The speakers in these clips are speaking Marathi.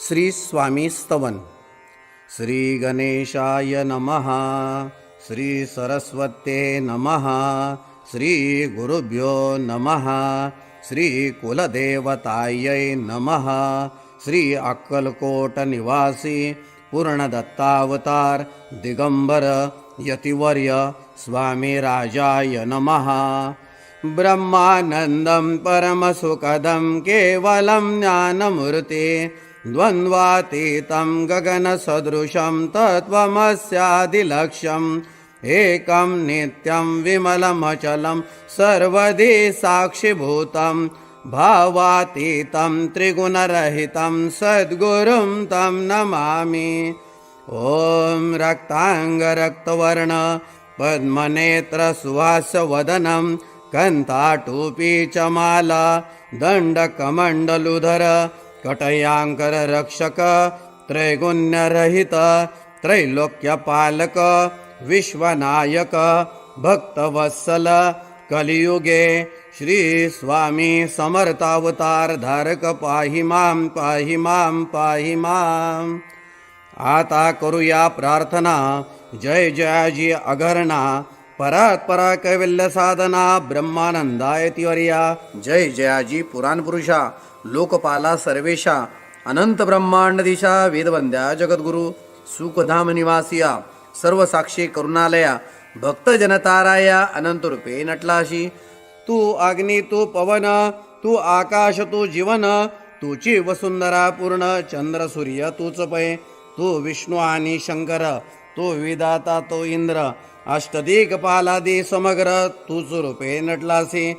श्री स्वामी स्तवन. श्री गणेशाय नमः. श्री सरस्वत्ये नमः. श्री गुरुभ्यो नमः. श्री कुलदेवतायै नमः. श्री अक्कलकोट निवासी पूर्णदत्तावतार दिगंबर यतिवर्य स्वामी राजाय नमः. ब्रह्मानंदं परमसुखदं केवलं ज्ञानमूर्ति द्वन्द्वातीतं गगनसदृशं तत्त्वमस्यादिलक्ष्यम् एकं नित्यं विमलमचलं सर्वदि साक्षिभूतं भावातीतं त्रिगुणरहितं सद्गुरुं तं नमामि. ॐ रक्ताङ्गरक्तवर्ण पद्मनेत्र सुहासवदनं कन्ताटूपी च माला दण्डकमण्डलुधर कटयांकर रक्षक त्रैगुण्यरहित त्रैलोक्यपालक विश्वनायक भक्तवत्सल कलियुगे श्री स्वामी समर्थावतार धारक पाहि मां पाहि मां पाहि मां. आता करूया प्रार्थना. जय जयाजी अघरणा परात्परा कैवल्य साधना ब्रह्मानंदायतिवर्या. जय जयाजी पुराणपुरुषा लोकपाला सर्वेशा अनंत ब्रह्मांड दिशा वेदवंद्या जगद्गुरु सुखधाम निवासिया सर्व साक्षी करुणालया भक्त जनताराया अनंत रूपे नटलाशी. तू अग्नी तू पवन तू आकाश तू जीवन तुची वसुंधरा पूर्ण चंद्र सूर्य तूच पै. तू विष्णू आणि शंकर तू विधाता तो इंद्र अष्टदिक्पालादी समग्र तूच रूपे नटलासी.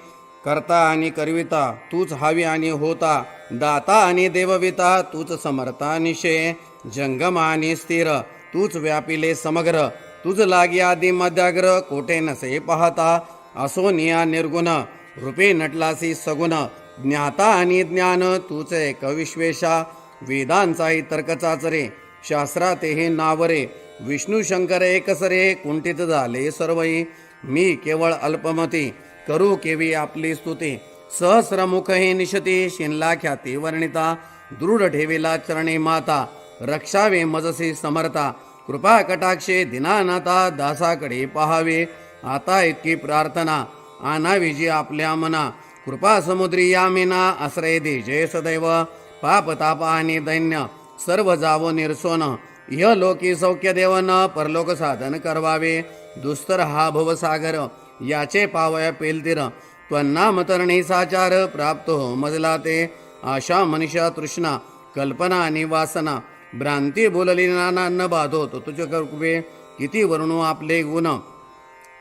करता आणि करविता तूच हावी आणि होता दाता आणि देवविता तूच समर्था निशे जंगम आणि स्थिर तूच व्यापिले समग्र तुझ लागी आदी मध्याग्र कोठे नसे पाहता असोनिया निर्गुण रूपे नटलासी सगुण ज्ञाता आणि ज्ञान तूच एक विश्वेशा वेदांचाही तर्क चाचरे शास्त्रातेही नावरे विष्णू शंकर एकसरे कुंठित झाले सर्वही. मी केवळ अल्पमती करू केवी आपली स्तुती सहस्रमुख हे निशती शिनला ख्याती वर्णिता दृढ ठेवेला चरणे माता रक्षावे मजसी समर्था कृपा कटाक्षे दिनानाथा दासाकडे पहावे. आता इतकी प्रार्थना आणावी जी आपल्या मना कृपा समुद्री यामिना आश्रय दे जय सदैव. पाप ताप आणि दैन्य सर्व जावो निर्सोन इह लोकी सौख्य देवन परलोक साधन करवावे. दुस्तर हा भवसागर याचे पावया पेलतीर त्वन्नाम तरणी साचार प्राप्त हो मजला ते. आशा मनीषा तृष्णा कल्पना आणि वासना भ्रांती बोलली नाना न बाधो तो तुझे कृपे किती वर्णू आपले गुण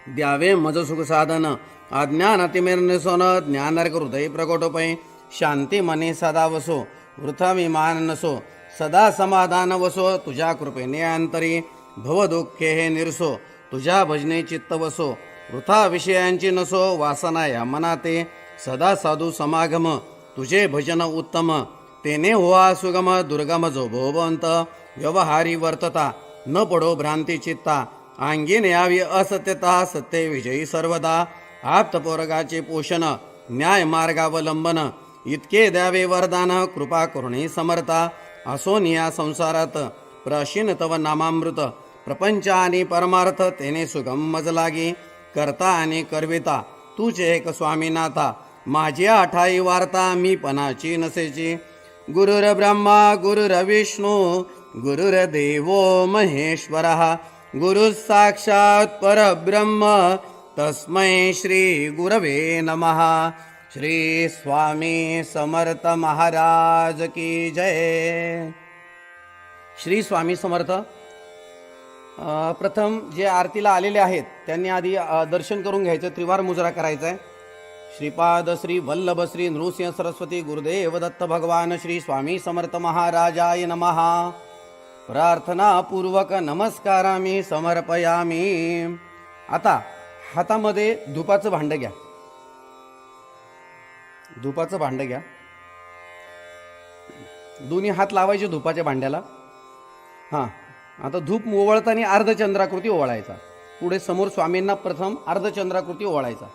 द्यावे मज सुख साधन अज्ञान अतिमेरनिसोन ज्ञानर्क हृदय प्रकोटोपै. शांती मने सदा वसो वृथा विमान नसो सदा समाधान वसो तुझ्या कृपेने अंतरी भवदुःखे हे निरसो तुझ्या भजने चित्त वसो वृथा विषयांची नसो वासना या मनाते सदा साधू समागम तुझे भजन उत्तम तेने होआ सुगम दुर्गम जो भोवंत व्यवहारी वर्तता न पडो भ्रांती चित्ता अंगीन यावी असत्यता सत्य विजयी सर्वदा. आप्तपोरगाचे पोषण न्याय मार्गावलंबन इतके द्यावे वरदान कृपा करुणे समर्था. असोनिया संसारात प्राशीन तव नामामृत प्रपंच आणि परमार्थ तेने सुगम मज लागी. करता आणि करविता तूच एक स्वामीनाथा माझी आठाई वार्ता मी पणाची नसेची. गुरुर ब्रह्मा गुरुर विष्णू गुरुर्देवो महेश्वरः गुरु साक्षात परब्रह्म तस्मै श्री गुरवे नमः. श्री स्वामी समर्थ महाराज की जय. श्री स्वामी समर्थ. प्रथम जे आरतीला आलेले आहेत त्यांनी आधी दर्शन करून घ्यायचं. त्रिवार मुजरा करायचा आहे. श्रीपाद श्री वल्लभ श्री नृसिंह सरस्वती गुरुदेव दत्त भगवान श्री स्वामी समर्थ महाराजाय नमः. प्रार्थना पूर्वक नमस्कारामी समर्पयामी. आता हातामध्ये धुपाचं भांड घ्या. धुपाचं भांड घ्या. दोन्ही हात लावायचे धुपाच्या भांड्याला. हां, आता धूप ओवाळताना अर्धचंद्राकृती ओवाळायचा. पुढे समोर स्वामींना प्रथम अर्धचंद्राकृती ओवाळायचा.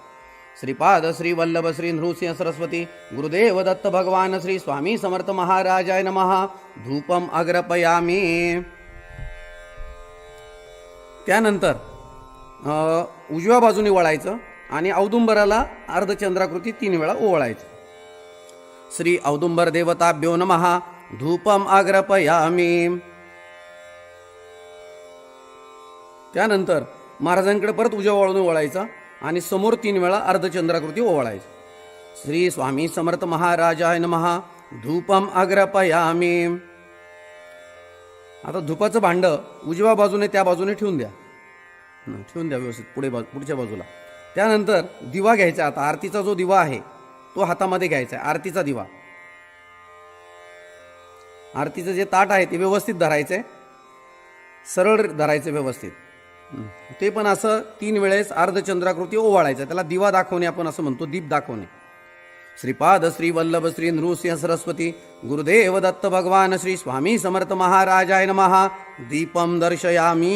श्रीपाद श्री वल्लभ श्री नृसिंह सरस्वती गुरुदेव दत्त भगवान श्री स्वामी समर्थ महाराजाय नमः. धूपम अग्रपयामी. त्यानंतर उजव्या बाजूने वळायचं आणि औदुंबराला अर्धचंद्राकृती 3 वेळा ओवाळायचं. श्री औदुंबर देवताभ्यो नमः. धूपम अग्रपयामी. त्यानंतर महाराजांकडे परत उजव्या बाजूने वळायचा आणि समोर 3 वेळा अर्धचंद्राकृती ओवाळायचं. श्री स्वामी समर्थ महाराजाय नमः. धूपम अग्रपयामी. आता धुपाचं भांड उजव्या बाजूने त्या बाजूने ठेवून द्या. व्यवस्थित पुढच्या बाजूला. त्यानंतर दिवा घ्यायचा. आता आरतीचा जो दिवा आहे तो हातामध्ये घ्यायचा आहे. आरतीचा दिवा. आरतीचं जे ताट आहे ते व्यवस्थित धरायचंय. सरळ धरायचं व्यवस्थित. ते पण असं 3 वेळेस अर्धचंद्राकृती ओवाळायचं. त्याला दिवा दाखवणे आपण असं म्हणतो, दीप दाखवणे. श्रीपाद श्री वल्लभ श्री नृसिंह सरस्वती गुरुदेव दत्त भगवान श्री स्वामी समर्थ महाराजाय नमः. दीपम दर्शयामी.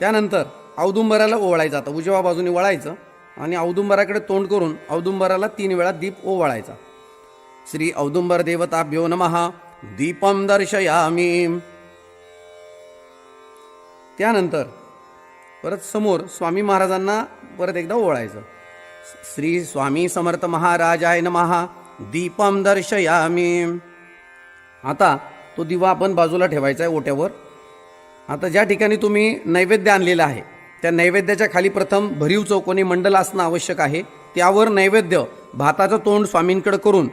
त्यानंतर औदुंबराला ओवाळायचं. आता उजव्या बाजूने वळायचं आणि औदुंबराकडे तोंड करून औदुंबराला 3 वेळा दीप ओवाळायचा. श्री औदुंबर देवताभ्यो नमः. दीपम दर्शयामी. त्यानंतर परत समोर स्वामी महाराजांना परत एकदा ओवाळायचं. श्री स्वामी समर्थ महाराजाय नमः. दीपम दर्शयामी. आता तो दिवा आपण बाजूला ठेवायचा आहे ओट्यावर. आता ज्या ठिकाणी तुम्ही नैवेद्य आणलेला आहे त्या नैवेद्याच्या खाली प्रथम भरीव चौकोनी मंडल असणं आवश्यक आहे. त्यावर नैवेद्य भाताचं तोंड स्वामींकडे करून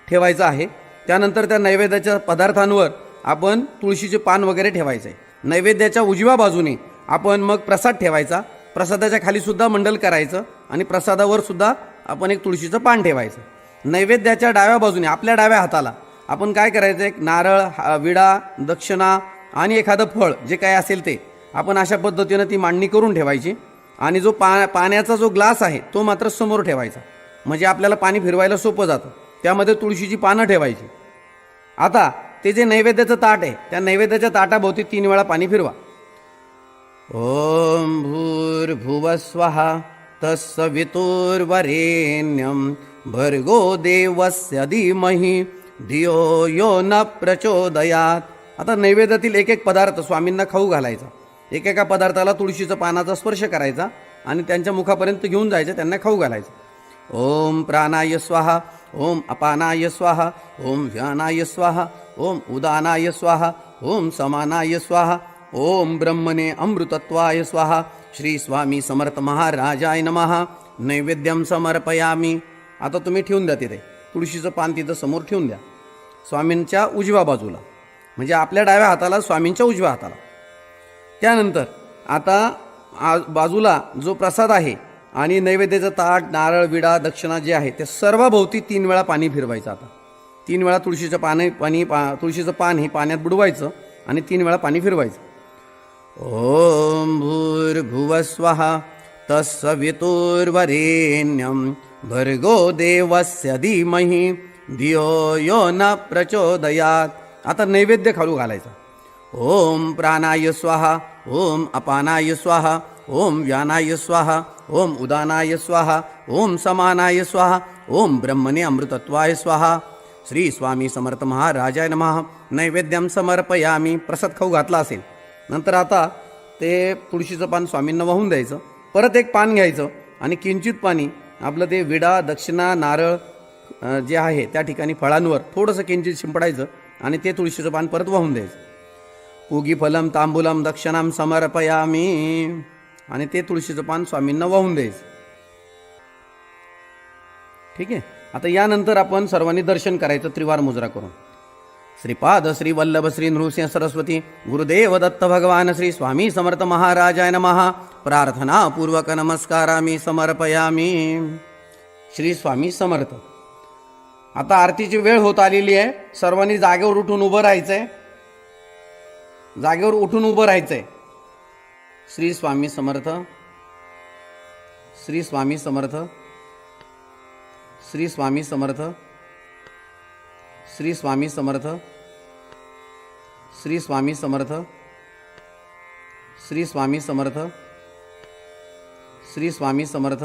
ठेवायचं आहे. त्यानंतर त्या नैवेद्याच्या पदार्थांवर आपण तुळशीचे पान वगैरे ठेवायचं आहे. नैवेद्याच्या उजव्या बाजूने आपण मग प्रसाद ठेवायचा. प्रसादाच्या खाली सुद्धा मंडल करायचं आणि प्रसादावर सुद्धा आपण एक तुळशीचं पान ठेवायचं. नैवेद्याच्या डाव्या बाजूने आपल्या डाव्या हाताला आपण काय करायचं, एक नारळ, विडा, दक्षिणा आणि एखादं फळ जे काय असेल ते आपण अशा पद्धतीनं ती मांडणी करून ठेवायची. आणि जो पाण्याचा जो ग्लास आहे तो मात्र समोर ठेवायचा, म्हणजे आपल्याला पाणी फिरवायला सोपं जातं. त्यामध्ये तुळशीची पानं ठेवायची. आता ते जे नैवेद्याचं ताट आहे त्या नैवेद्याच्या ताटाभोवती 3 वेळा पाणी फिरवा. ओम भूर्भुवः स्वः तत्सवितुर्वरेण्यं भर्गो देवस्य धीमहि धियो यो न प्रचोदयात. आता नैवेद्यातील एक एक पदार्थ स्वामींना खाऊ घालायचा. एकेका पदार्थाला तुळशीचं पानाचा स्पर्श करायचा आणि त्यांच्या मुखापर्यंत घेऊन जायचं, त्यांना खाऊ घालायचं. ओम प्राणाय स्वाहा. ओम अपानाय स्वाहा. ओम व्यानाय स्वाहा. ओम उदानाय स्वाहा. ओम समानाय स्वाहा. ओम ब्रह्मणे अमृतत्वाय स्वाहा. श्री स्वामी समर्थ महाराजाय नमः. नैवेद्यम समर्पयामी. आता तुम्ही ठेवून द्या तिथे तुळशीचं पान, तिथं समोर ठेवून द्या स्वामींच्या उजव्या बाजूला, म्हणजे आपल्या डाव्या हाताला स्वामींच्या उजव्या हाताला. त्यानंतर आता बाजूला जो प्रसाद आहे आणि नैवेद्याचं ताट, नारळ, विडा, दक्षिणा जे आहे ते सर्वाभोवती 3 वेळा पाणी फिरवायचं. आता 3 वेळा तुळशीचं तुळशीचं पान हे पाण्यात बुडवायचं आणि 3 वेळा पाणी फिरवायचं. ओम भूर्भुवः स्वः तत्सवितुर्वरेण्यं भर्गो देवस्य धीमहि धियो यो न प्रचोदयात. आता नैवेद्य खालू घालायचा. ओम प्राणाय स्वाहा. ओम अपानाय स्वाहा. ओम व्यानाय स्वाहा. ओम उदानाय स्वाहा. ओम समानाय स्वाहा. ओम ब्रह्मणे अमृतत्वाय स्वाहा. श्री स्वामी समर्थ महाराजाय नमः. नैवेद्यम समर्पयामी. प्रसाद खाऊ घातला असेल नंतर आता ते तुळशीचं पान स्वामींना वाहून द्यायचं. परत एक पान घ्यायचं आणि किंचित पाणी आपलं ते विडा, दक्षिणा, नारळ जे आहे त्या ठिकाणी फळांवर थोडंसं किंचित शिंपडायचं आणि ते तुळशीचं पान परत वाहून द्यायचं. पूगी फलम तांबूलम दक्षिणाम समर्पयामी. आणि ते तुळशीचं पान स्वामींना वाहून द्यायचं. ठीक आहे. आता यानंतर आपण सर्वांनी दर्शन करायचं त्रिवार मुजरा करून. श्रीपाद श्री वल्लभ श्री नृसिंह सरस्वती गुरुदेव दत्त भगवान श्री स्वामी समर्थ महाराजाय नमः. प्रार्थना पूर्वक नमस्कारामी समर्पयामी. श्री स्वामी समर्थ. आता आरतीची वेळ होत आलेली आहे. सर्वांनी जागेवर उठून उभं राहायचंय. जागेवर उठून उभं राहायचंय. श्री स्वामी समर्थ. श्री स्वामी समर्थ. श्री स्वामी समर्थ. श्री स्वामी समर्थ. श्री स्वामी समर्थ. श्री स्वामी समर्थ. श्री स्वामी समर्थ.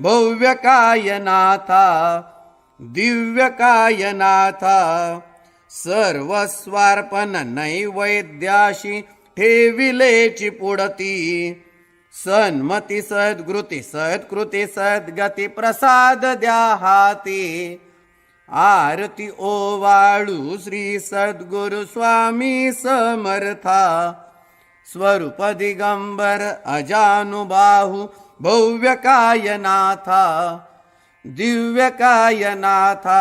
भव्यकायनाथा दिव्यकायनाथा सर्वस्वार्पण नैवेद्याशी ठेविलेची पुढती सन्मती सद्गृती सत्कृती सद्गती प्रसाद द्या हाती आरती ओवाळू श्री सद्गुरु स्वामी समर्था स्वरूप दिगंबर अजानुबाहू भव्यकायनाथा दिव्यकायनाथा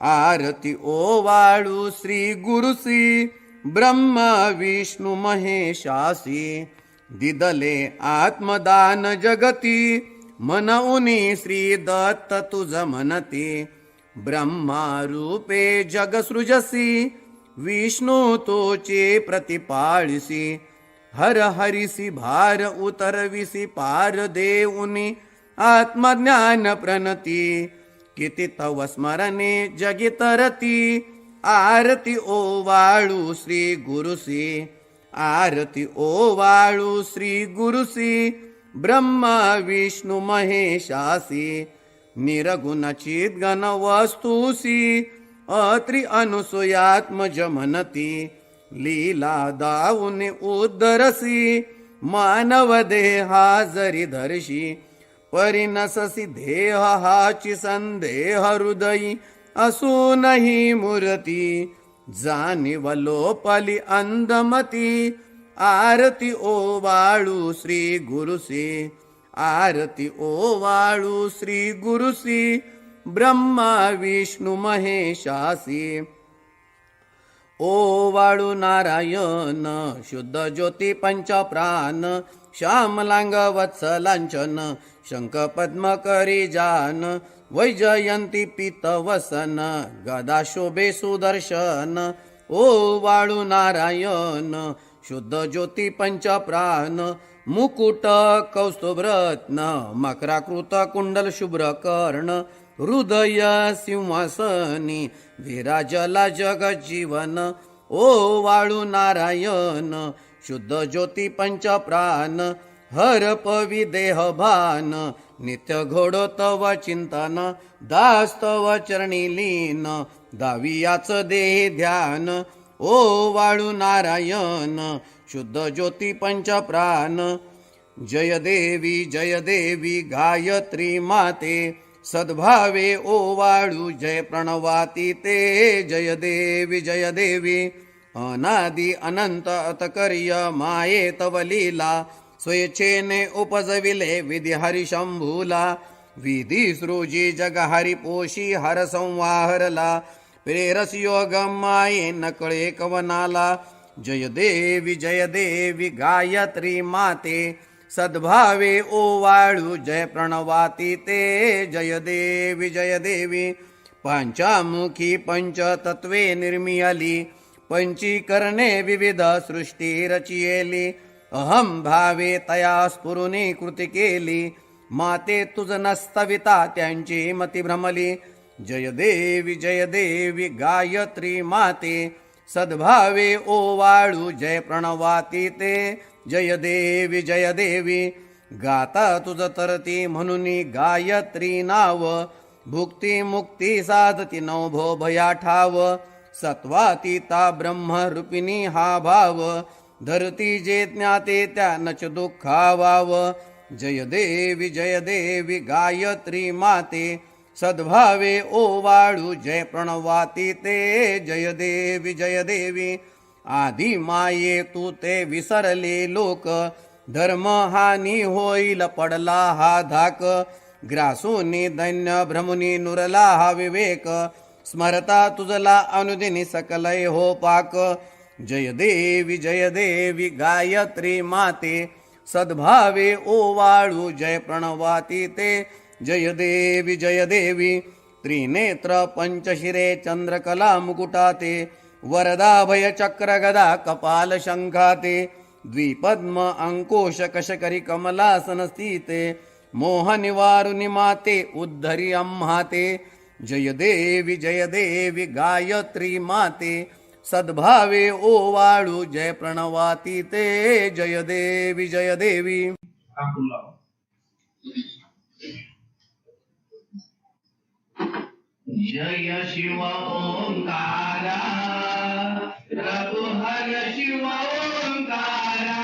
आरती ओवाळू श्री गुरुसी ब्रह्म विष्णु महेशासी दिदले आत्मदान जगती मनउनी श्री दत्त तुझ म्हणती ब्रह्मा रूपे जग सृजसी विष्णू तोचे प्रतिपाळिसी हर हरिसी भार उतरविसी पार देऊनी आत्मज्ञान प्रणती किती तव स्मरणे जगी तरती आरती ओवाळू श्री गुरुसी आरती ओवाळू श्री गुरुसी ब्रह्मा विष्णु महेशासी निरगुण चिद्गण वस्तुसी अत्रि अनुसूयात्मज म्हणती लीला दाऊने उद्धरसी मानव देहा जरी धरशी परिनससी देह हाची संदेह हृदयी असूनही मूर्ती जाणीव लोपली अंधमती आरती ओवाळू श्री गुरुसी आरती ओवाळू श्री गुरुसी ब्रह्मा विष्णु महेशासी ओवाळू नारायण शुद्ध ज्योती पंच प्राण श्यामलांग वत्सलांचन शंख पद्म करी जान वैजयंती पीतवसन गदा शोभे सुदर्शन ओवाळू नारायण शुद्ध ज्योती पंच प्राण मुकुट कौस्तुभरत्न मकराकृत कुंडल शुभ्र कर्ण हृदय सिंहासनी विराजला जगजीवन ओवाळू नारायण शुद्ध ज्योती पंच प्राण हर पवी देह भान नित्य घोडो तव चिंतन दास्तव चरणी लीन दावियाच देह ध्यान ओवाळू नारायण शुद्ध ज्योती पंच प्राण जय देवी गायत्री माते सद्भावे ओवाळू जय प्रणवाती ते जय देवी अनादि अनंत अतकर्य माये तव लीला स्वेच्छेने उपजविले विधी हरी शंभूला विधी सृजी जग हरी पोशी हर संवाहरला प्रेरस योग माये नकळे कवनाला जय देवी गायत्री माते सद्भावे ओवाळू जय प्रणवाती ते जय देवी पंचामुखी पंचतत्वे निर्मियली पंचीकरणे विविध सृष्टी रचियेली अहम भावे तया स्फुरुनी कृती केली माते तुझ नस्तविता त्यांची मती भ्रमली जय देवी गायत्री माते सद्भावे ओवाळू जय प्रणवाती ते जय देवी गाता तुझ तरती म्हणून गायत्री नाव भुक्ती मुक्ती साधती नवभो भया ठाव सत्वातीता ब्रह्मरूपिणी हा भाव धरती जे ज्ञाते त्यानच दुःखावाव जय देवी गायत्री माते सद्भावे ओवाळू जय प्रणवाती ते जय देवी आधी माये तू ते विसरले लोक धर्म हानी होईल पडला हा धाक ग्रासूनी दैन्य भ्रमुनी नुरला हा विवेक स्मरता तुझला अनुदिनी सकलय हो पाक जय देवी गायत्री माते सद्भावे ओवाळू जय प्रणवाती ते जय देवी त्रिनेत्र पंचशिरे चंद्रकला मुकुटाते वरदाभय चक्र गदा कपाल शंखाते द्विपद्म अंकोश कशकरी कमलासन स्थिते मोह निवारुनि माते उद्धरी अम्हाते जय देवी गायत्री माते सद्भावे ओवाळू जय प्रणवाती ते जय देवी जय शिव ओंकारा प्रभु हर शिव ओंकारा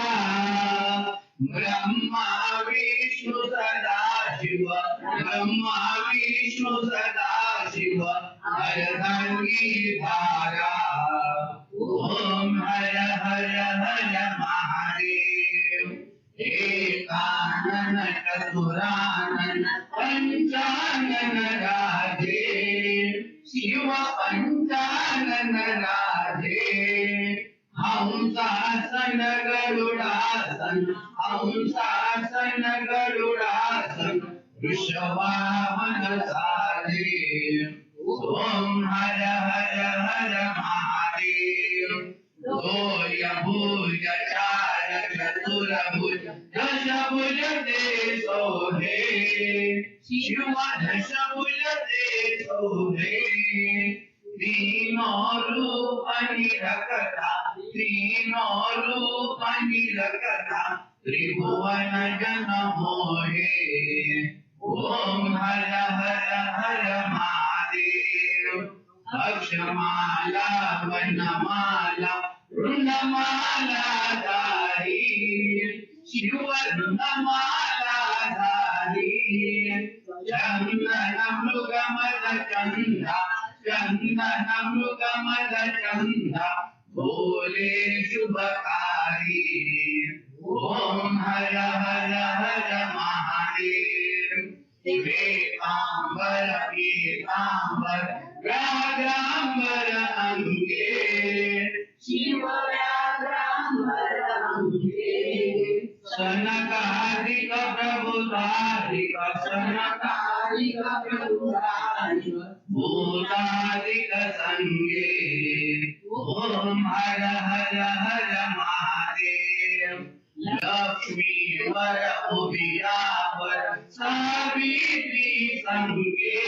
ब्रह्मा विष्णु सदा शिव ब्रह्मा विष्णु सदा शिव हरधर्मी धारा ओम हर हर हर महादेव एकानन चतुरानन पंचानन राधे शिव पंचानन राधे हंसासन गरुडासन हंसासन गरुडासन वृषवाहन साधे ओम हर हर हर महादेव भूय भूय चार चतुर्भुज दशभुज ते सोहे शिव दशभुज ते सोहे तीनों रूप निरखता तीनों रूप निरखता त्रिभुवन जन मोहे ओम हर हर हर महादेव अक्षमाला वनमाला वृंदमाला धारी शिव वृंदमाला धारी चंदन मृगमद चंदा चंदन मृगमद चंदा भोले शुभकारी ओम हर हर हर महादेव पीतांबर पीतांबर व्याघ्रांबर अंगे शिव व्याघ्रांबर अंगे सनकादिक प्रभुतादिक सनकादिक प्रभुतादिक भूतादिक संगे ओम हर हर हर महादेव लक्ष्मी वर उभियावर सावित्री संगे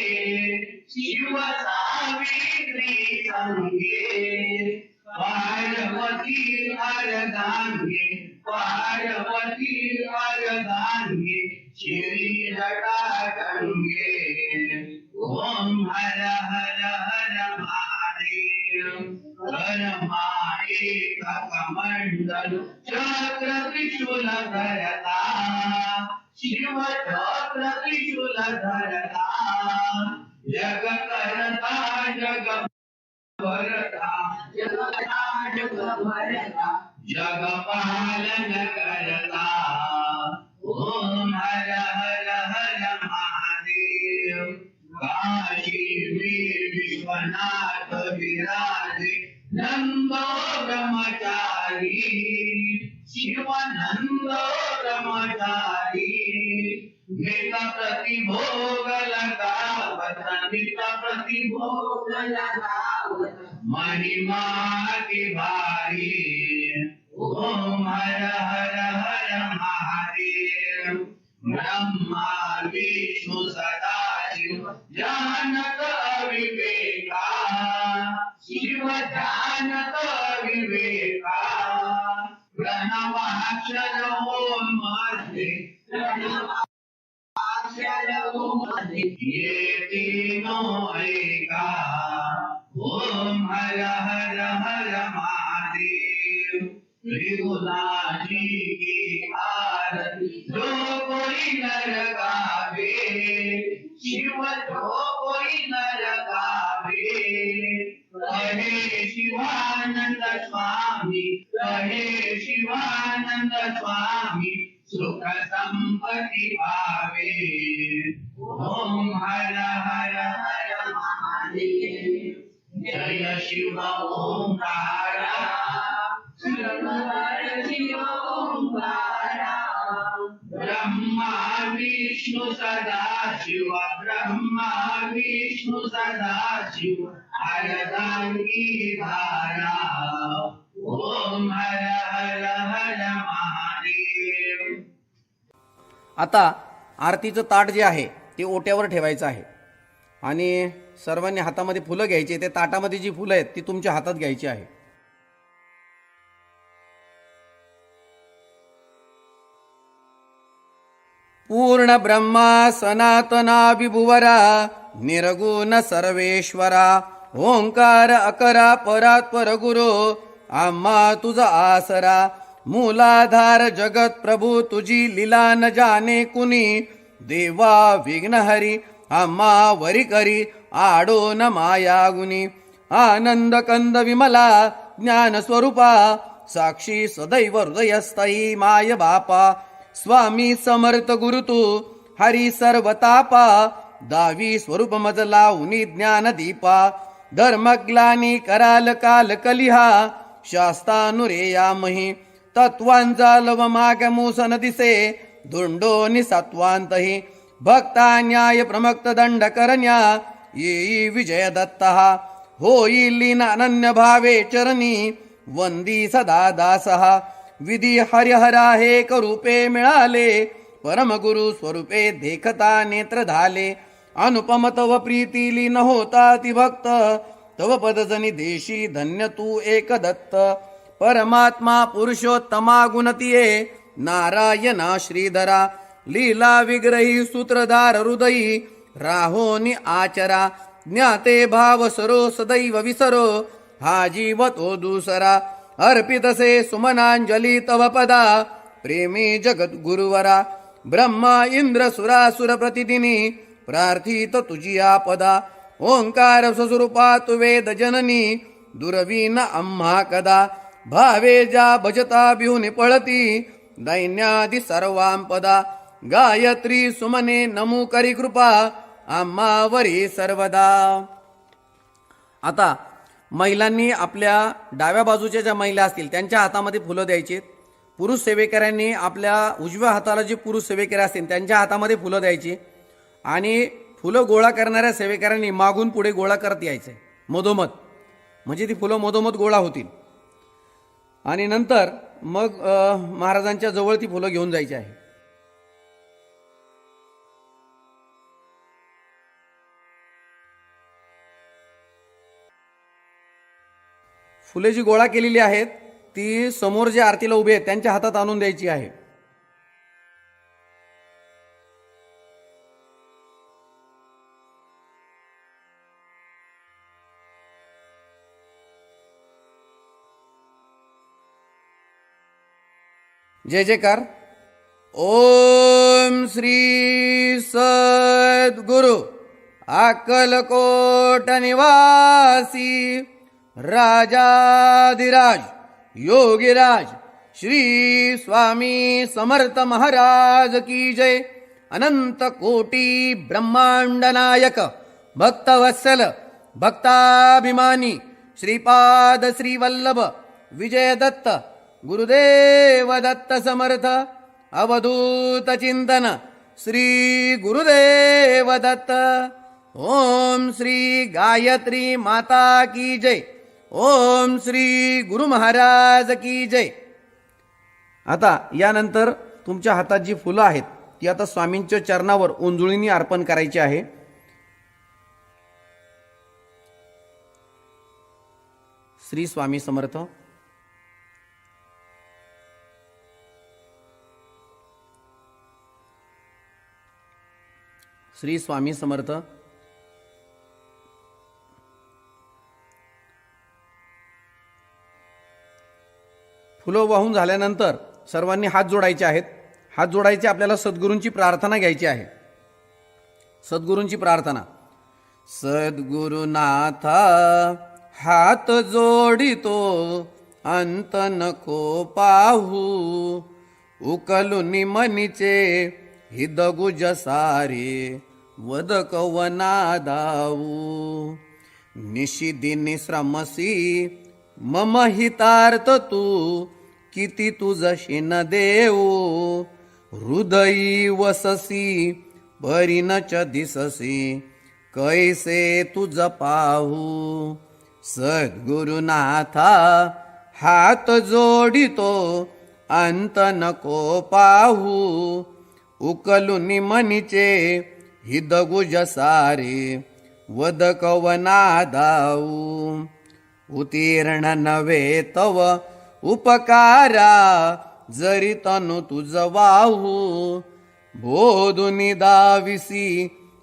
शिव सावित्री संगे पार्वती अर्धांगे पार्वती अर्धांगे श्री जटा गंगे ओम हर हर हर महादेव ब्रह्मा एक कमंडल चक्र त्रिशूल धरता शिव चक्र त्रिशूल धरता जग करता जग भरता जग भरता जग पालन करता ओम हर हर हर महादेव काशी में विश्वनाथ विराजे नंदो ब्रह्मचारी शिव नंदो ब्रह्मचारी नित प्रतिभोग लगावत नित प्रतिभोग लगावत महिमा की भारी ओम हर हर हर महादेव ब्रह्मा विष्णु सदा शिव जानत अविवेका शिव जानत अविवेका प्रणवाक्षर ओम मध्ये प्रणवाक्षर ओम मध्ये ये तीनों एका ओम हर हर हर महादेव त्रिभुवनाजी की आरती जो कोई नर गावे शिव जो कोई नर गावे कहे शिवानंद स्वामी कहे शिवानंद स्वामी सुख संपत्ति पावे ओम हर हर हर महादेव जय शिव ओंकारा शिव ओंकारा ब्रह्मा विष्णु सदा शिव ब्रह्मा विष्णु सदा शिव अर्धांगी धारा ओम हर हर हर महादेव आता आरतीचं ताट जे आहे ते ओट्यावर ठेवायचं आहे आणि सर्वांनी हातामध्ये फुलं घ्यायची. ते ताटामध्ये जी फुलं आहेत ती तुमच्या हातात घ्यायची आहे. पूर्ण ब्रह्मा सनातना विभुवरा निर्गुण सर्वेश्वरा ओंकार अकरा परात्पर गुरु आम्हा तुझा आसरा मूलाधार जगत प्रभू तुझी लीला न जाणे कुणी देवा विघ्नहरी आम्हा वरी करी आडो न माया गुणी आनंद कंद विमला ज्ञान स्वरूपा साक्षी सदैव हृदयस्थई माय बापा स्वामी समर्थ गुरु तू हरी सर्वतापा दावी स्वरूप मजला उनी ज्ञान दीपा धर्मग्लानी कराल काल कलिहा शास्तानुरेयामही तत्वांचा लव माग मूसन दिसे धुंडोनी सत्वांतही भक्ता न्याय प्रमक्त दंड करण्या येई विजय दत्तः होईल अनन्य भावे चरणी वंदी सदा दासः विधी हरिहरा हे रूपे मिळाले परमगुरु स्वरूपे देखता नेत्र झाले अनुपम तव प्रीती लीन होता ती भक्त तव पदजनी देशी धन्य तू एक दत्त परमात्मा पुरुषोत्तमा गुणतिये नारायणा श्रीधरा लीला विग्रही सूत्रधार हृदयी राहोनी आचरा ज्ञाते भाव सरो सदैव विसरो हा जीव तो दुसरा अर्पितसे सुमनांजली तव पदा प्रेमी जगत गुरुवरा ब्रह्मा इंद्र सुरासुर प्रतिदिनी प्रार्थित तुझी आपदा ओंकार स्वरूपा तु वेद जननी दुर्वीन आम्हा कदा भावे जा भजता बिहुनी पळती दैन्यादि सर्वांपदा गायत्री सुमने नमू करी कृपा आम्हावरी सर्वदा. आता महिलांनी आपल्या डाव्या बाजूच्या ज्या महिला असतील त्यांच्या हातामध्ये फुलं द्यायची. पुरुष सेवेकऱ्यांनी आपल्या उजव्या हाताला जे पुरुष सेवेकरी असतील त्यांच्या हातामध्ये फुलं द्यायची आणि फुलं गोळा करणाऱ्या सेवेकऱ्यांनी मागून पुढे गोळा करत यायचे मधोमध, म्हणजे ती फुलं मधोमध गोळा होतील आणि नंतर मग महाराजांच्या जवळ ती फुलं घेऊन जायची आहे. फुले जी गोळा केलेली आहेत ती समोर जे आरतीला उभे आहेत त्यांच्या हातात आणून द्यायची आहे. जय जयकार. ओम श्री सद्गुरु अक्कलकोट निवासी राजाधिराज योगीराज श्री स्वामी समर्थ महाराज की जय. अनंत कोटी ब्रह्मांड नायक भक्तवत्सल भक्ताभिमानी श्रीपाद श्रीवल्लभ विजय दत्त गुरुदेव दत्त समर्थ अवधूत चिंतन श्री गुरुदेव दत्त. ओम श्री गायत्री माता की जय. ओम श्री गुरु महाराज की जय. आता यानंतर तुमच्या हातात जी फुलं आहेत ती आता स्वामींच्या चरणावर ओंजळीने अर्पण करायची आहे. श्री स्वामी समर्थ. श्री स्वामी समर्थ. फुलं वाहून झाल्यानंतर सर्वांनी हात जोडायचे आहेत. हात जोडायचे, आपल्याला सद्गुरूंची प्रार्थना घ्यायची आहे. सद्गुरूंची प्रार्थना. सद्गुरुनाथा हात जोडितो अंत नको पाहू उकलुनी मनीचे हिदगुज सारे वद कवना दाऊ निशिदिनी श्रमसी मम हितार्थ तू किती तुझशी न देऊ हृदयी वससी परिणच दिससी कैसे तुझ पाहू सद्गुरुनाथा हात जोडितो अंत नको पाहू उकलुनी मनीचे हिदगुज सारे वद कवना दाऊ उत्तीर्ण नव्हे तव उपकारा जरी तनु तुझ वाहू बोधुनी दाविसी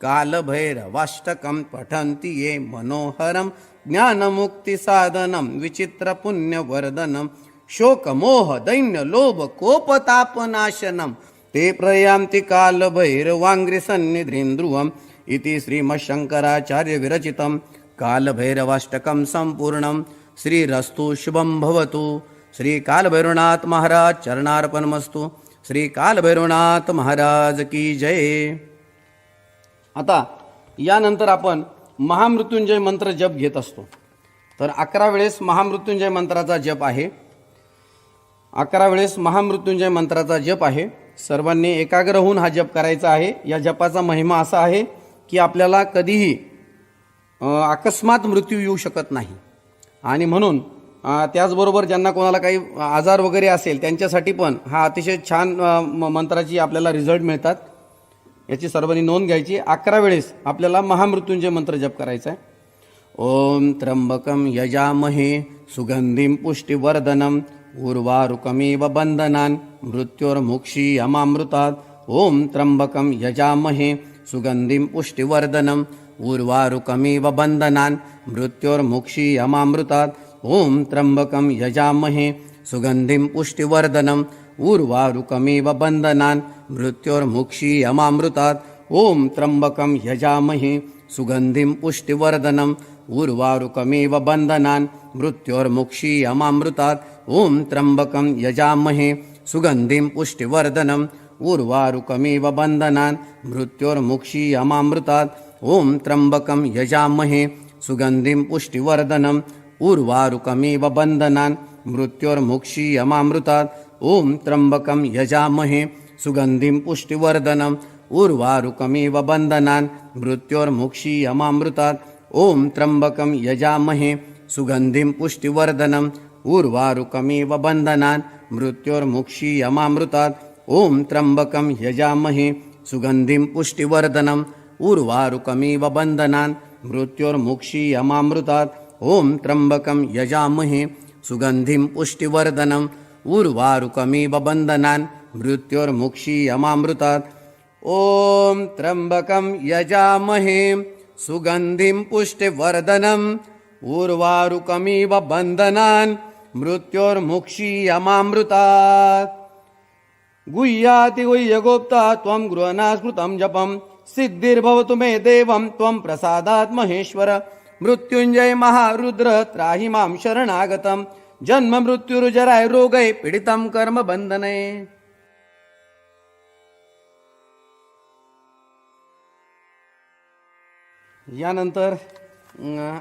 कालभैरवाष्टकं पठन्ति ये मनोहरं ज्ञानमुक्तिसाधनं विचित्रपुण्यवर्धनं शोकमोह दैन्य लोभ कोपतापनाशनं ते प्रयान्ति कालभैरवाङ्घ्रिसन्निधिं ध्रुवम् इति श्रीमच्छङ्कराचार्य विरचितं कालभैरवाष्टकं संपूर्णं। श्रीरस्तु शुभं भवतु। श्री कालभैरवनाथ महाराज चरणार्पणमस्तु। श्री कालभैरवनाथ महाराज की जय। आता यानंतर आपण महामृत्युंजय मंत्र जप घेत असतो। तर 11 वेळेस महामृत्युंजय मंत्राचा जप आहे। 11 वेळेस महामृत्युंजय मंत्राचा जप आहे। सर्वांनी एकाग्र होऊन हा जप करायचा आहे। या जपाचा महिमा असा आहे की आपल्याला कधीही अकस्मात मृत्यू येऊ शकत नाही आणि म्हणून त्याचबरोबर ज्यांना कोणाला काही आजार वगैरे असेल त्यांच्यासाठी पण हा अतिशय छान मंत्राची आपल्याला रिझल्ट मिळतात। याची सर्वांनी नोंद घ्यायची। 11 वेळेस आपल्याला महामृत्युंजय मंत्र जप करायचा आहे। ओम त्र्यंबकं यजामहे सुगंधिं पुष्टिवर्धनम् उर्वारुकमिव बन्धनान् मृत्योर्मुक्षीयमामृतात्। ओम त्र्यंबकं यजामहे सुगंधिं पुष्टिवर्धनम् उर्वारुकमिव बन्धनान् मृत्योर्मुक्षीयमामृतात्। ओम त्र्यंबकं यजामहे सुगंधिं पुष्टिवर्धनम् उर्वारुकमिव बन्धनान् मृत्योर्मुक्षीयमामृतात्। ओम त्र्यंबकं यजामहे सुगंधिं पुष्टिवर्धनम् उर्वारुकमिव बन्धनान् मृत्योर्मुक्षीयमामृतात्। ओम त्र्यंबकं यजामहे सुगंधिं पुष्टिवर्धनम् उर्वारुकमिव बन्धनान् मृत्योर्मुक्षीयमामृतात्। ओम त्र्यंबकं यजामहे सुगंधिं पुष्टिवर्धनम् उर्वारुकमिव बन्धनान् मृत्योर्मुक्षीयमामृतात्। ओम त्र्यंबकं यजामहे सुगंधिं पुष्टिवर्धनम् उर्वारुकमिव बन्धनान् मृत्योर्मुक्षीयमामृतात्। ओम त्र्यंबकं यजामहे सुगंधिं पुष्टिवर्धनम् उर्वारुकमिव बन्धनान् मृत्योर्मुक्षीयमामृतात्। ओम त्र्यंबकं यजामहे सुगंधिं पुष्टिवर्धनम् उर्वारुकमिव बन्धनान् मृत्योर्मुक्षीयमामृतात्। ओम त्र्यंबकं यजामहे सुगंधिं पुष्टिवर्धनम् उर्वारुकमिव बन्धनान् मृत्योर्मुक्षीयमामृतात्। ओम त्र्यंबकं यजामहे सुगंधिं पुष्टिवर्धनम् उर्वारुकमिव बन्धनान् मृत्योर्मुक्षीयमामृतात्। गुह्याति गुह्यगुप्ता त्वं गृहनास्मृतं जपं सिद्धिर्भवतु मे देवं त्वं प्रसादात् महेश्वर। मृत्युंजय महारुद्र त्राहि मां शरणागतं जन्म मृत्युर्जराय रोगै पीडितं कर्म बंधने। यानंतर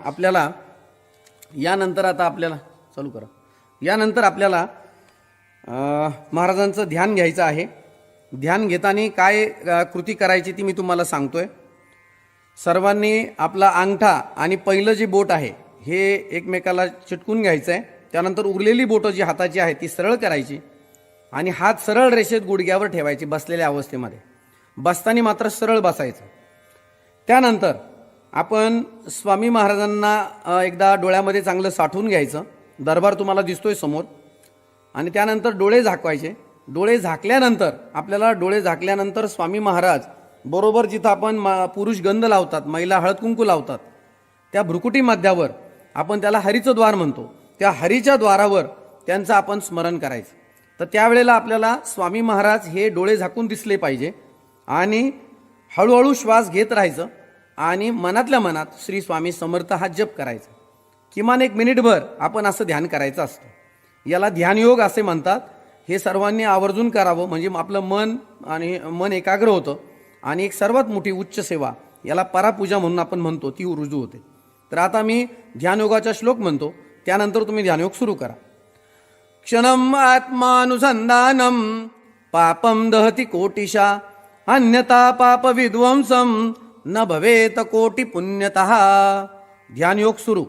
आपल्याला महाराजांचं ध्यान घ्यायचं आहे। ध्यान घेताना काय कृती करायची ती मी तुम्हाला सांगतोय। सर्वांनी आपला अंगठा आणि पहिलं जे बोट आहे हे एकमेकाला चिटकून घ्यायचं आहे। त्यानंतर उरलेली बोटं जी हाताची आहे ती सरळ करायची आणि हात सरळ रेषेत गुडघ्यावर ठेवायची बसलेल्या अवस्थेमध्ये। बसताना मात्र सरळ बसायचं। त्यानंतर आपण स्वामी महाराजांना एकदा डोळ्यामध्ये चांगलं साठवून घ्यायचं। दरबार तुम्हाला दिसतोय समोर। आणि त्यानंतर डोळे झाकवायचे। डोळे झाकल्यानंतर आपल्याला स्वामी महाराज बरोबर जिथं आपण पुरुष गंध लावतात, महिला हळद कुंकू लावतात, त्या भ्रुकुटी मध्यावर आपण त्याला हरीचं द्वार म्हणतो, त्या हरीच्या द्वारावर त्यांचं आपण स्मरण करायचं। तर त्यावेळेला आपल्याला स्वामी महाराज हे डोळे झाकून दिसले पाहिजे आणि हळूहळू श्वास घेत राहायचं आणि मनातल्या मनात श्री स्वामी समर्थ हा जप करायचा। किमान 1 मिनिटभर आपण असं ध्यान करायचं असतं। याला ध्यानयोग असे म्हणतात। हे सर्वांनी आवर्जून करावं म्हणजे आपलं मन एकाग्र होतं आणि एक सर्वात मोठी उच्च सेवा याला परापूजा म्हणून आपण म्हणतो ती रुजू होते। तर आता मी ध्यानयोगाचा श्लोक म्हणतो, त्यानंतर तुम्ही ध्यानयोग सुरू करा। क्षणम आत्मानुसंधानम पापम दहति कोटिशा अन्यथा पाप विध्वंसम न भवेत कोटि पुण्यतः। ध्यानयोग सुरू।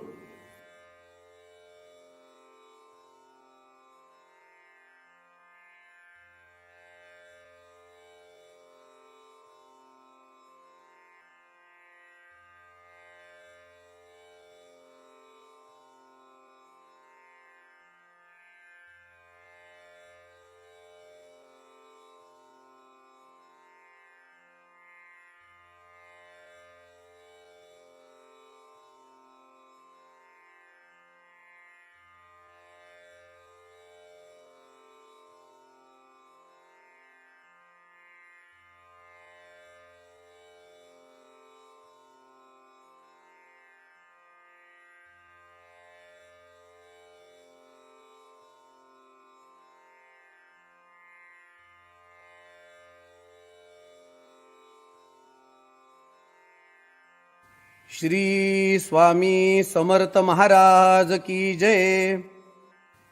श्री स्वामी समर्थ महाराज की जय.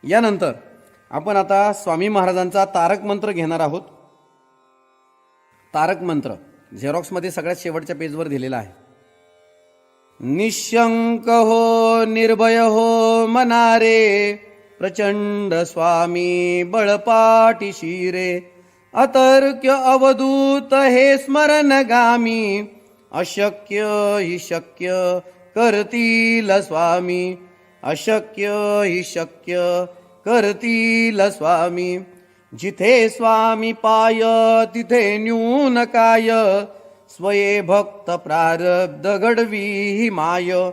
यानंतर आपण आता स्वामी महाराजांचा तारक मंत्र घेणार आहोत. तारक मंत्र झेरॉक्समध्ये सगळ्यात शेवटच्या पेजवर दिलेला आहे. निशंक हो निर्भय हो मनारे, प्रचंड स्वामी बळपाटी शिरे, अतर्क्य अवधूत हे स्मरणगामी, अशक्य हि शक्य करतील स्वामी, अशक्य हि शक्य करतील स्वामी. जिथे स्वामी पाय तिथे न्यून काय, स्वये भक्त प्रारब्ध घडवी ही माय.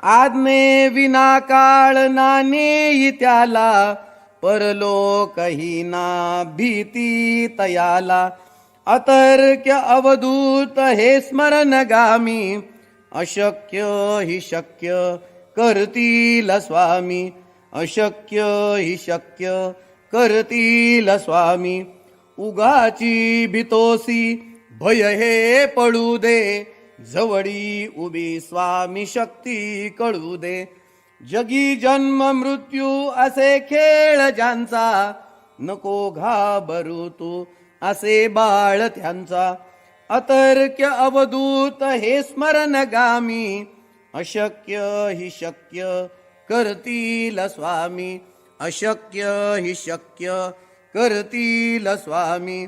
आज्ञे विना काळ नाने त्याला, परलोकही ना भीती तयाला. अतर्क्य अवधूत हे स्मरणगामी, अशक्य हि शक्य करतील स्वामी, अशक्य हि शक्य करतील स्वामी. उगाची भीतोसी भय हे पळू दे, जवळी उभी स्वामी शक्ती कळू दे. जगी जन्म मृत्यू असे खेळ ज्यांचा, नको घाबरू तू असे बाळ त्यांचा. अतर्क्य अवधूत हे स्मरणगामी, अशक्य हि शक्य करतील स्वामी, अशक्य हि शक्य करतील स्वामी.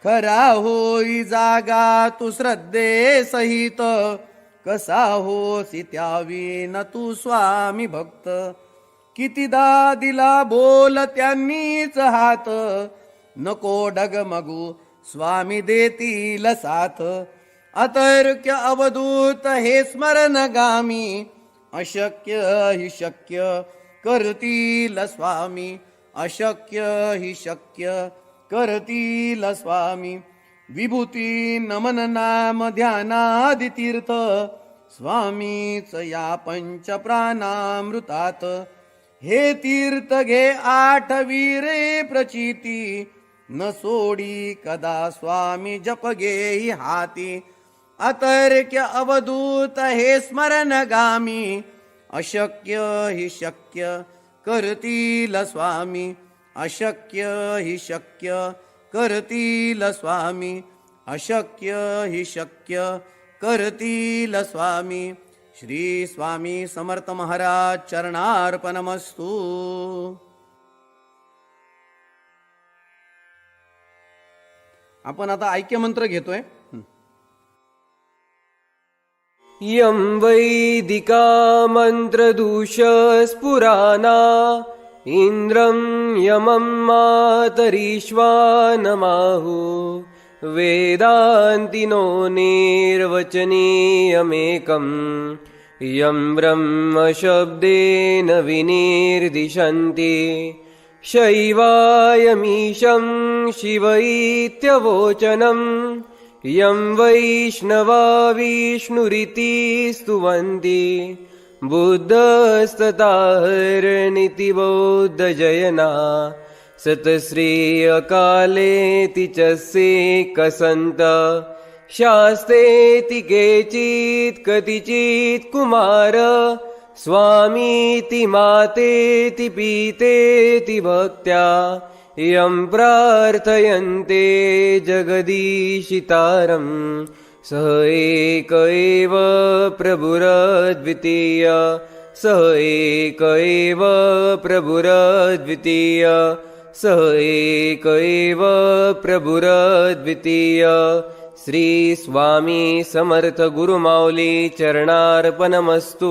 खरा होई जागा तू श्रद्धे सहित, कसा होसी त्यावीन तू स्वामी भक्त. कितीदा दिला बोल त्यांनीच हात, नको डगमगू स्वामी देतील साथ. अतर्क्य अवधूत हे स्मरणगामी, अशक्य हि शक्य करतील स्वामी, अशक्य हि शक्य करतील स्वामी. विभूती नमन नाम ध्यानादि तीर्थ, स्वामीच या पंच प्राणामृतात. हे तीर्थ घे आठवीरे प्रचिती, न सोडी कदा स्वामी जप घेई हाती. अतर्क्य अवधूत हे स्मरणगामी, अशक्य हि शक्य करतील स्वामी, अशक्य हि शक्य करतील स्वामी, अशक्य हि शक्य करतील स्वामी. श्री स्वामी समर्थ महाराज चरणार्पणमस्तु. आपण आता ऐक्य मंत्र घेतोय. यं वैदिका मन्त्रदूषस्फुराना, इन्द्रं यमं मातरीश्वानमाहु. वेदान्तिनो निर्वचनीयमेकम्, यं ब्रह्मशब्देन विनिर्दिशन्ति. शैवायमीशं शिव इत्यवोचनम्, यं वैष्णवा विष्णुरिति स्तुवन्ति. बुद्धस्तताहरनिति बौद्धजयना, सतश्री अकालेति च सेकसन्त. शास्तेति केचित् कतिचित् कुमार, स्वामीति मातेति पीतेति भक्त्या. यं प्रार्थयन्ते जगदीशितारम्, सः एक एव प्रभुरद्वितीय, सः एक एव प्रभुरद्वितीय, सः एक एव प्रभुरद्वितीय. श्री स्वामी समर्थ गुरुमाऊली चरणार्पणमस्तु.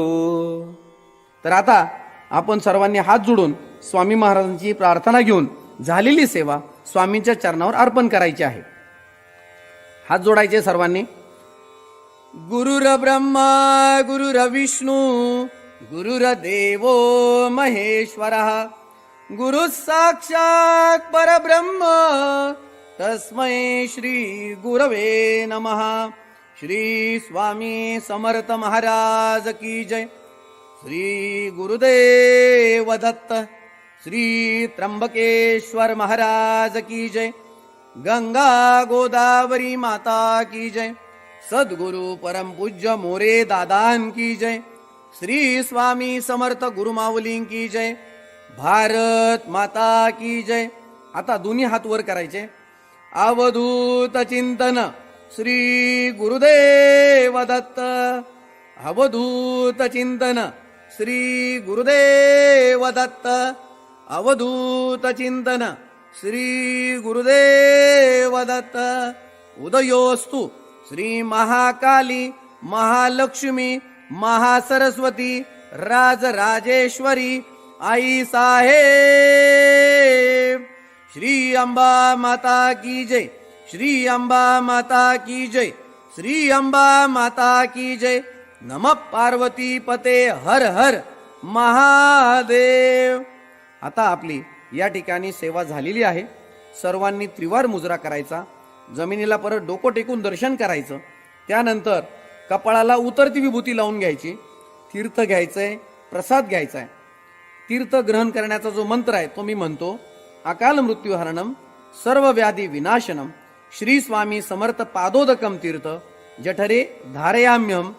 तर आता आपण सर्वांनी हात जोडून स्वामी महाराजांची प्रार्थना घेऊन झालेली सेवा स्वामींच्या चरणावर अर्पण करायची आहे. हात जोडायचे सर्वांनी. गुरुर ब्रह्मा गुरुर विष्णू गुरुर्देवो महेश्वरः, गुरु साक्षात् परब्रह्म तस्मै श्री गुरवे नमः. श्री स्वामी समर्थ महाराज की जय. श्री गुरुदेव दत्त. श्री त्र्यंबकेश्वर महाराज की जय. गंगा गोदावरी माता की जय. सद्गुरु परम पूज्य मोरे दादान की जय. श्री स्वामी समर्थ गुरुमाऊली की जय. भारत माता की जय. आता दोन्ही हात वर करायचे. अवधूत चिंतन श्री गुरुदेव दत्त. अवधूत चिंतन श्री गुरुदेव दत्त. अवधूत चिंतन श्री गुरुदेव दत्त. उदयोस्तु श्री महाकाली महालक्ष्मी महासरस्वती राजराजेश्वरी आई साहेब. श्री अंबा माता की जय. श्री अंबा माता की जय. श्री अंबा माता की जय. नमः पार्वती पते हर हर महादेव. आता आपली या ठिकाणी सेवा झालेली आहे. सर्वांनी त्रिवार मुजरा करायचा. जमिनीला परत डोकं टेकून दर्शन करायचं. त्यानंतर कपाळाला उतरती विभूती लावून घ्यायची. तीर्थ घ्यायचंय, प्रसाद घ्यायचा आहे. तीर्थ ग्रहण करण्याचा जो मंत्र आहे तो मी म्हणतो. अकाल मृत्यूहरणम सर्व व्याधी विनाशनम श्री स्वामी समर्थ पादोदकम तीर्थ जठरे धारयाम्यम